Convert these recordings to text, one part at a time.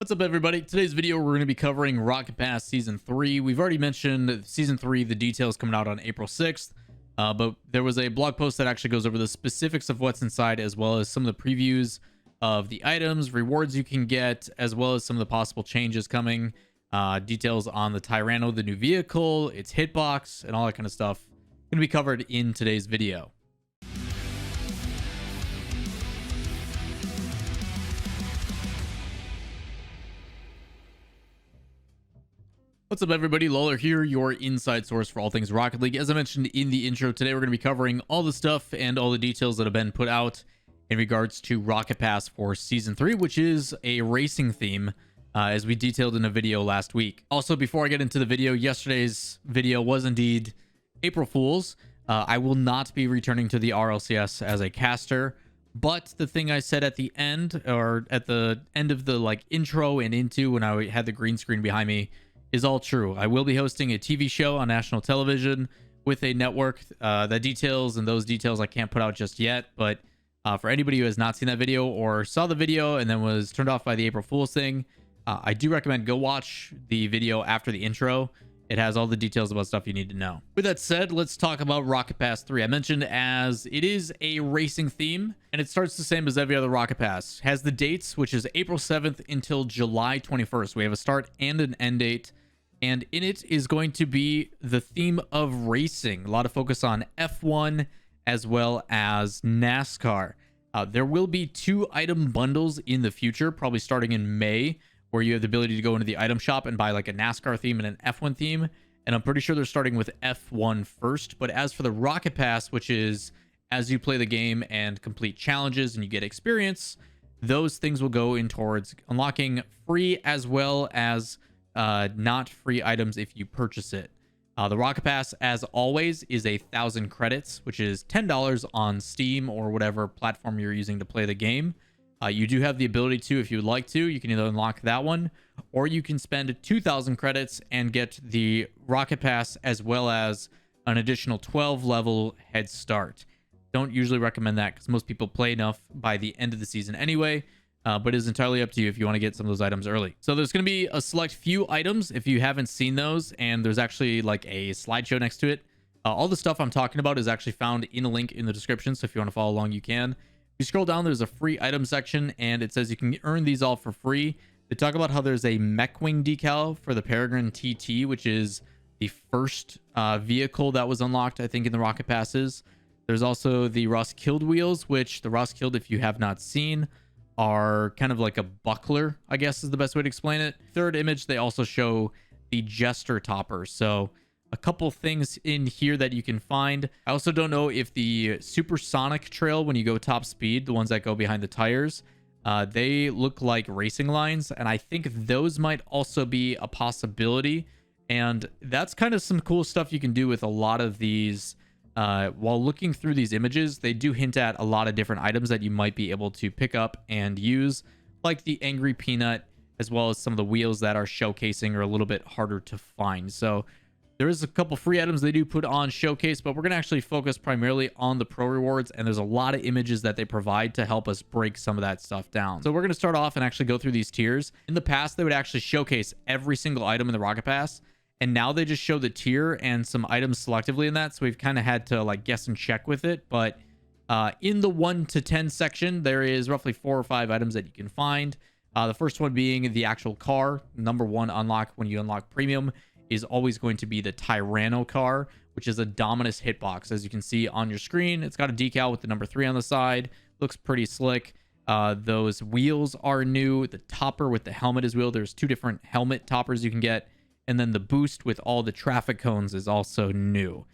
What's up, everybody? Today's video, we're going to be covering Rocket Pass Season 3. We've already mentioned Season 3, the details coming out on April 6th, but there was a blog post that actually goes over the specifics of what's inside, as well as some of the previews of the items, rewards you can get, as well as some of the possible changes coming, details on the Tyranno, the new vehicle, its hitbox, and all that kind of stuff. Going to be covered in today's video. What's up, everybody? Lawler here, your inside source for all things Rocket League. As I mentioned in the intro, today we're going to be covering all the stuff and all the details that have been put out in regards to Rocket Pass for Season 3, which is a racing theme, as we detailed in a video last week. Also, before I get into the video, yesterday's video was indeed April Fool's. I will not be returning to the RLCS as a caster, but the thing I said at the end, or at the end of the intro and into when I had the green screen behind me, is all true. I will be hosting a TV show on national television with a network. The details and those details I can't put out just yet, but for anybody who has not seen that video or saw the video and then was turned off by the April Fool's thing, I do recommend go watch the video after the intro. It has all the details about stuff you need to know. With that said, let's talk about Rocket Pass 3. I mentioned as it is a racing theme, and it starts the same as every other Rocket Pass. It has the dates, which is April 7th until July 21st. We have a start and an end date, and in it is going to be the theme of racing. A lot of focus on F1 as well as NASCAR. There will be 2 item bundles in the future, probably starting in May, where you have the ability to go into the item shop and buy like a NASCAR theme and an F1 theme. And I'm pretty sure they're starting with F1 first. But as for the Rocket Pass, which is as you play the game and complete challenges and you get experience, those things will go in towards unlocking free as well as not free items if you purchase it. The Rocket Pass, as always, is 1,000 credits, which is $10 on Steam or whatever platform you're using to play the game. You do have the ability to, if you would like to, you can either unlock that one, or you can spend 2,000 credits and get the Rocket Pass as well as an additional 12 level head start. Don't usually recommend that because most people play enough by the end of the season anyway, but it is entirely up to you if you want to get some of those items early. So there's going to be a select few items if you haven't seen those, and there's actually like a slideshow next to it. All the stuff I'm talking about is actually found in a link in the description, so if you want to follow along, you can. You scroll down, there's a free item section, and it says you can earn these all for free. They talk about how there's a mech wing decal for the Peregrine TT, which is the first vehicle that was unlocked, I think, in the Rocket Passes. There's also the Roskilde wheels, which the Roskilde, if you have not seen, are kind of like a buckler, I guess is the best way to explain it. Third image, they also show the Jester topper. So a couple things in here that you can find. I also don't know if the supersonic trail, when you go top speed, the ones that go behind the tires, they look like racing lines, and I think those might also be a possibility. And that's kind of some cool stuff you can do with a lot of these. While looking through these images, they do hint at a lot of different items that you might be able to pick up and use, like the Angry Peanut, as well as some of the wheels that are showcasing are a little bit harder to find. So there is a couple free items they do put on Showcase, but we're going to actually focus primarily on the pro rewards, and there's a lot of images that they provide to help us break some of that stuff down. So we're going to start off and actually go through these tiers. In the past, they would actually showcase every single item in the Rocket Pass, and now they just show the tier and some items selectively in that, so we've kind of had to guess and check with it. But in the 1 to 10 section, there is roughly 4 or 5 items that you can find. The first one being the actual car. Number 1 unlock when you unlock premium is always going to be the Tyranno car, which is a Dominus hitbox. As you can see on your screen, it's got a decal with the number 3 on the side. Looks pretty slick. Those wheels are new. The topper with the helmet is wheel. There's 2 different helmet toppers you can get. And then the boost with all the traffic cones is also new.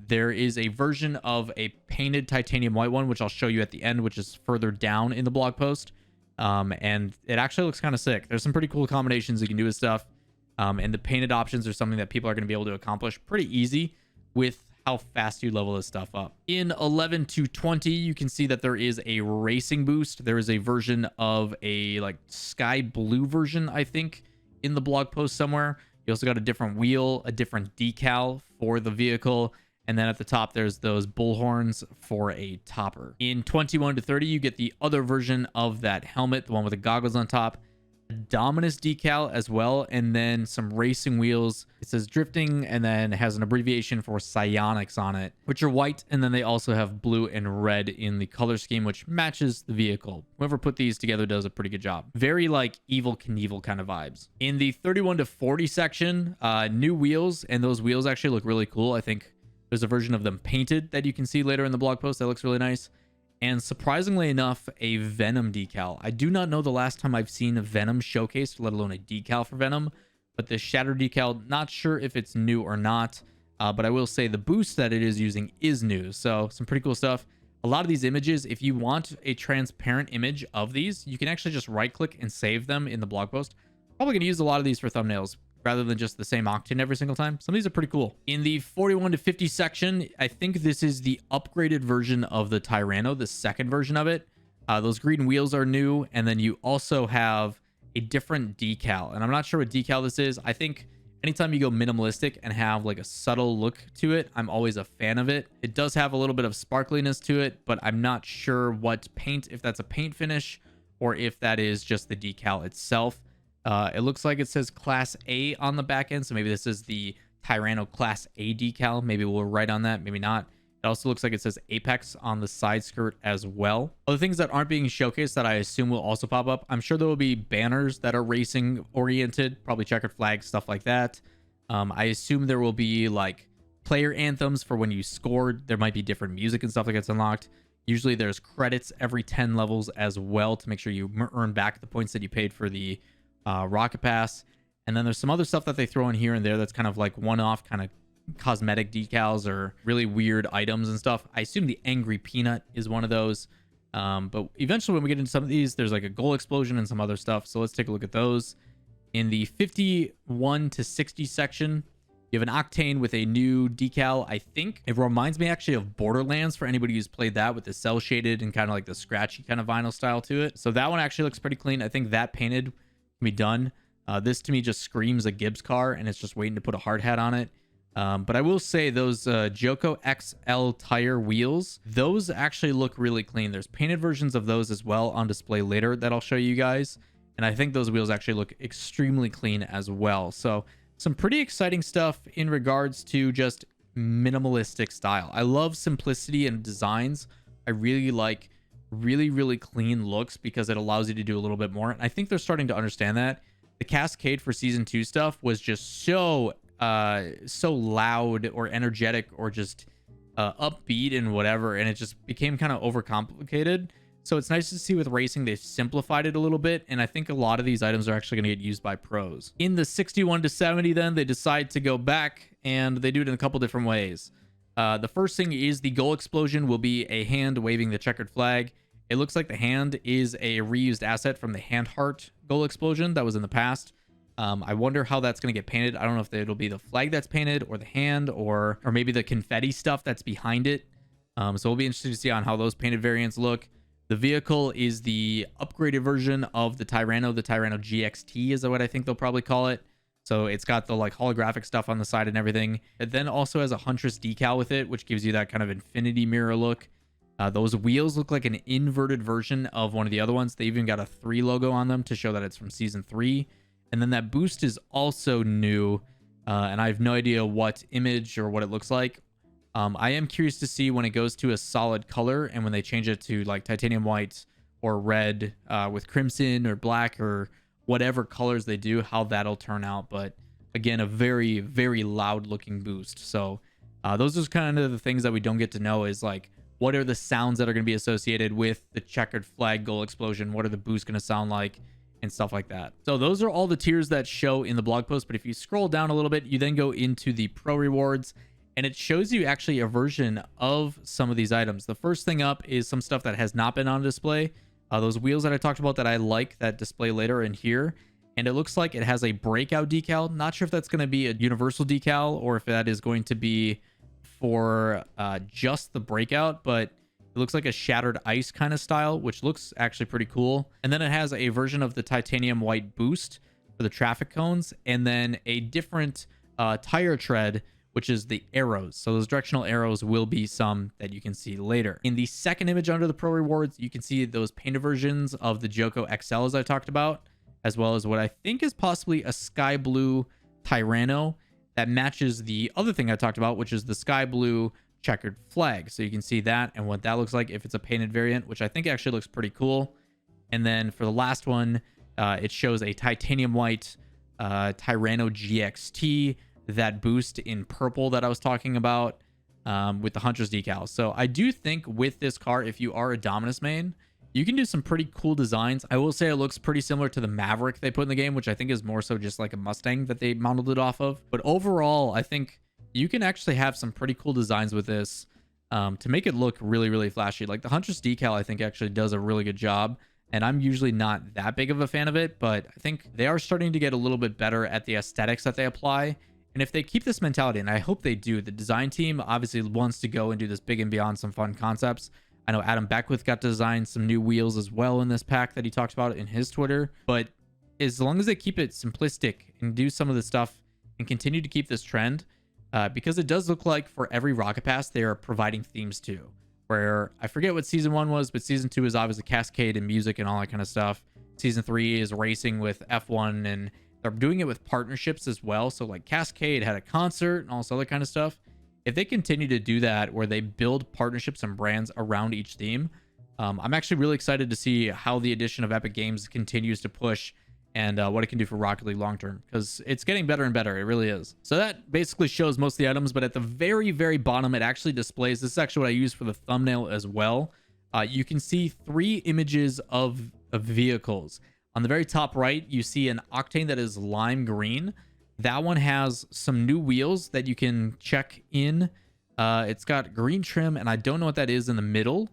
There is a version of a painted titanium white one, which I'll show you at the end, which is further down in the blog post. And it actually looks kind of sick. There's some pretty cool combinations you can do with stuff. And the painted options are something that people are going to be able to accomplish pretty easy with how fast you level this stuff up. In 11 to 20, you can see that there is a racing boost. There is a version of a sky blue version, I think, in the blog post somewhere. You also got a different wheel, a different decal for the vehicle, and then at the top, there's those bullhorns for a topper. In 21 to 30, you get the other version of that helmet, the one with the goggles on top. a Dominus decal as well, and then some racing wheels. It says drifting, and then it has an abbreviation for psionics on it, which are white, and then they also have blue and red in the color scheme, which matches the vehicle. Whoever put these together does a pretty good job. Very like Evil Knievel kind of vibes. In the 31 to 40 section, new wheels, and those wheels actually look really cool. I think there's a version of them painted that you can see later in the blog post that looks really nice. And surprisingly enough, a Venom decal. I do not know the last time I've seen a Venom showcased, let alone a decal for Venom. But the Shatter decal, not sure if it's new or not. But I will say the boost that it is using is new. So some pretty cool stuff. A lot of these images, if you want a transparent image of these, you can actually just right click and save them in the blog post. Probably going to use a lot of these for thumbnails, rather than just the same octane every single time. Some of these are pretty cool. In the 41 to 50 section, I think this is the upgraded version of the Tyranno, the second version of it. Those green wheels are new, and then you also have a different decal. And I'm not sure what decal this is. I think anytime you go minimalistic and have like a subtle look to it, I'm always a fan of it. It does have a little bit of sparkliness to it, but I'm not sure what paint, if that's a paint finish or if that is just the decal itself. It looks like it says Class A on the back end, so maybe this is the Tyranno Class A decal. Maybe we'll write on that, maybe not. It also looks like it says Apex on the side skirt as well. Other things that aren't being showcased that I assume will also pop up, I'm sure there will be banners that are racing oriented, probably checkered flags, stuff like that. I assume there will be like player anthems for when you scored. There might be different music and stuff that gets unlocked. Usually there's credits every 10 levels as well to make sure you earn back the points that you paid for the Rocket Pass. And then there's some other stuff that they throw in here and there that's kind of like one-off kind of cosmetic decals or really weird items and stuff. I assume the Angry Peanut is one of those. But eventually when we get into some of these, there's like a goal explosion and some other stuff. So let's take a look at those. In the 51 to 60 section, you have an Octane with a new decal. I think it reminds me actually of Borderlands for anybody who's played that, with the cell shaded and kind of like the scratchy kind of vinyl style to it. So that one actually looks pretty clean. I think that painted can be done. This to me just screams a Gibbs car, and it's just waiting to put a hard hat on it. But I will say those Joko XL tire wheels, those actually look really clean. There's painted versions of those as well on display later that I'll show you guys. And I think those wheels actually look extremely clean as well. So some pretty exciting stuff in regards to just minimalistic style. I love simplicity in designs. I really like really clean looks because it allows you to do a little bit more. And I think they're starting to understand that. The Cascade for season 2 stuff was just so loud or energetic or just upbeat and whatever, and it just became kind of overcomplicated. So it's nice to see with racing they've simplified it a little bit, and I think a lot of these items are actually going to get used by pros. In the 61 to 70 then, they decide to go back, and they do it in a couple different ways. The first thing is the goal explosion will be a hand waving the checkered flag. It looks like the hand is a reused asset from the hand heart goal explosion that was in the past. I wonder how that's going to get painted. I don't know if it'll be the flag that's painted or the hand or maybe the confetti stuff that's behind it. So we'll be interested to see on how those painted variants look. The vehicle is the upgraded version of the Tyranno. The Tyranno GXT is what I think they'll probably call it. So it's got the like holographic stuff on the side and everything. It then also has a Huntress decal with it, which gives you that kind of infinity mirror look. Those wheels look like an inverted version of one of the other ones. They even got a 3 logo on them to show that it's from season 3. And then that boost is also new, and I have no idea what image or what it looks like. I am curious to see when it goes to a solid color and when they change it to like titanium white or red with crimson or black or whatever colors they do, how that'll turn out. But again, a very loud looking boost. So those are kind of the things that we don't get to know, is like, what are the sounds that are going to be associated with the checkered flag goal explosion? What are the boosts going to sound like? And stuff like that. So those are all the tiers that show in the blog post. But if you scroll down a little bit, you then go into the pro rewards, and it shows you actually a version of some of these items. The first thing up is some stuff that has not been on display. Those wheels that I talked about that I like that display later in here. And it looks like it has a breakout decal. Not sure if that's going to be a universal decal or if that is going to be for just the breakout, but it looks like a shattered ice kind of style, which looks actually pretty cool. And then it has a version of the titanium white boost for the traffic cones, and then a different tire tread, which is the arrows. So those directional arrows will be some that you can see later. In the second image under the pro rewards, you can see those painted versions of the Joko XL as I talked about, as well as what I think is possibly a sky blue Tyranno that matches the other thing I talked about, which is the sky blue checkered flag. So you can see that and what that looks like if it's a painted variant, which I think actually looks pretty cool. And then for the last one, it shows a titanium white Tyranno GXT, that boost in purple that I was talking about, with the Hunter's decal. So I do think with this car, if you are a Dominus main, you can do some pretty cool designs. I will say it looks pretty similar to the Maverick they put in the game, which I think is more so just like a Mustang that they modeled it off of. But overall, I think you can actually have some pretty cool designs with this to make it look really, really flashy. Like the Hunter's decal, I think actually does a really good job. And I'm usually not that big of a fan of it, but I think they are starting to get a little bit better at the aesthetics that they apply. And if they keep this mentality, and I hope they do, the design team obviously wants to go and do this big and beyond some fun concepts. I know Adam Beckwith got to design some new wheels as well in this pack that he talked about in his Twitter. But as long as they keep it simplistic and do some of the stuff and continue to keep this trend, because it does look like for every Rocket Pass, they are providing themes too. Where I forget what season 1 was, but season 2 is obviously Cascade and music and all that kind of stuff. Season 3 is racing with F1, and they're doing it with partnerships as well. So like Cascade had a concert and all this other kind of stuff. If they continue to do that, where they build partnerships and brands around each theme, I'm actually really excited to see how the addition of Epic Games continues to push and what it can do for Rocket League long term, because it's getting better and better. It really is. So that basically shows most of the items, but at the very, very bottom, it actually displays, this is actually what I use for the thumbnail as well. You can see 3 images of vehicles. On the very top right, you see an Octane that is lime green. That one has some new wheels that you can check in. It's got green trim, and I don't know what that is in the middle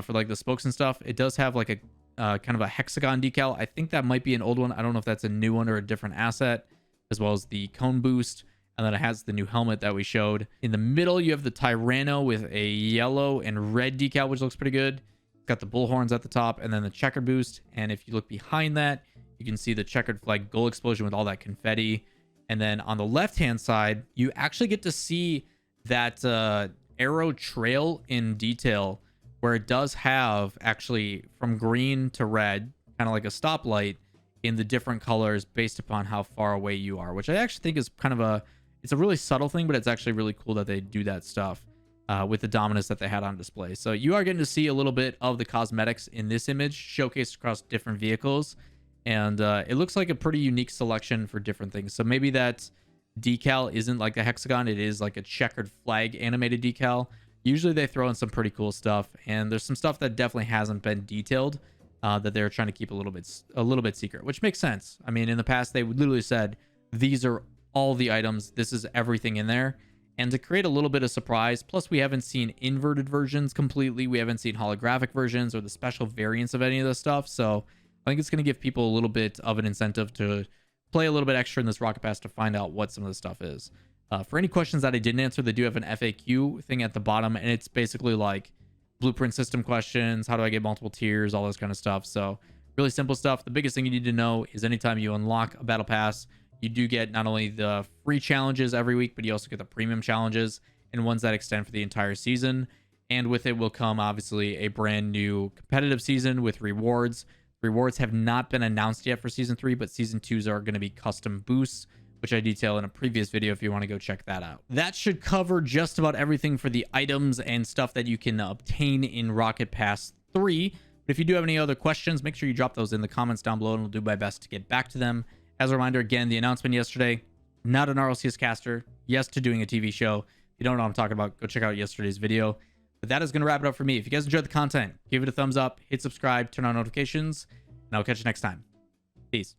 for like the spokes and stuff. It does have like a kind of a hexagon decal. I think that might be an old one. I don't know if that's a new one or a different asset, as well as the cone boost. And then it has the new helmet that we showed. In the middle, you have the Tyranno with a yellow and red decal, which looks pretty good. It's got the bull horns at the top and then the checkered boost. And if you look behind that, you can see the checkered flag goal explosion with all that confetti. And then on the left-hand side, you actually get to see that arrow trail in detail, where it does have actually from green to red, kind of like a stoplight in the different colors based upon how far away you are, which I actually think is kind of it's a really subtle thing, but it's actually really cool that they do that stuff with the Dominus that they had on display. So you are getting to see a little bit of the cosmetics in this image showcased across different vehicles. And it looks like a pretty unique selection for different things. So maybe that decal isn't like a hexagon. It is like a checkered flag animated decal. Usually they throw in some pretty cool stuff. And there's some stuff that definitely hasn't been detailed that they're trying to keep a little bit secret, which makes sense. I mean, in the past, they literally said, these are all the items. This is everything in there. And to create a little bit of surprise, plus we haven't seen inverted versions completely. We haven't seen holographic versions or the special variants of any of this stuff. So I think it's going to give people a little bit of an incentive to play a little bit extra in this Rocket Pass to find out what some of the stuff is. For any questions that I didn't answer, they do have an FAQ thing at the bottom, and it's basically like blueprint system questions, how do I get multiple tiers, all this kind of stuff. So really simple stuff. The biggest thing you need to know is anytime you unlock a battle pass, you do get not only the free challenges every week, but you also get the premium challenges and ones that extend for the entire season. And with it will come, obviously, a brand new competitive season with rewards. Rewards have not been announced yet for Season 3, but Season 2s are going to be custom boosts, which I detail in a previous video if you want to go check that out. That should cover just about everything for the items and stuff that you can obtain in Rocket Pass 3. But if you do have any other questions, make sure you drop those in the comments down below, and we'll do my best to get back to them. As a reminder, again, the announcement yesterday, not an RLCS caster, yes to doing a TV show. If you don't know what I'm talking about, go check out yesterday's video. But that is going to wrap it up for me. If you guys enjoyed the content, give it a thumbs up, hit subscribe, turn on notifications, and I'll catch you next time. Peace.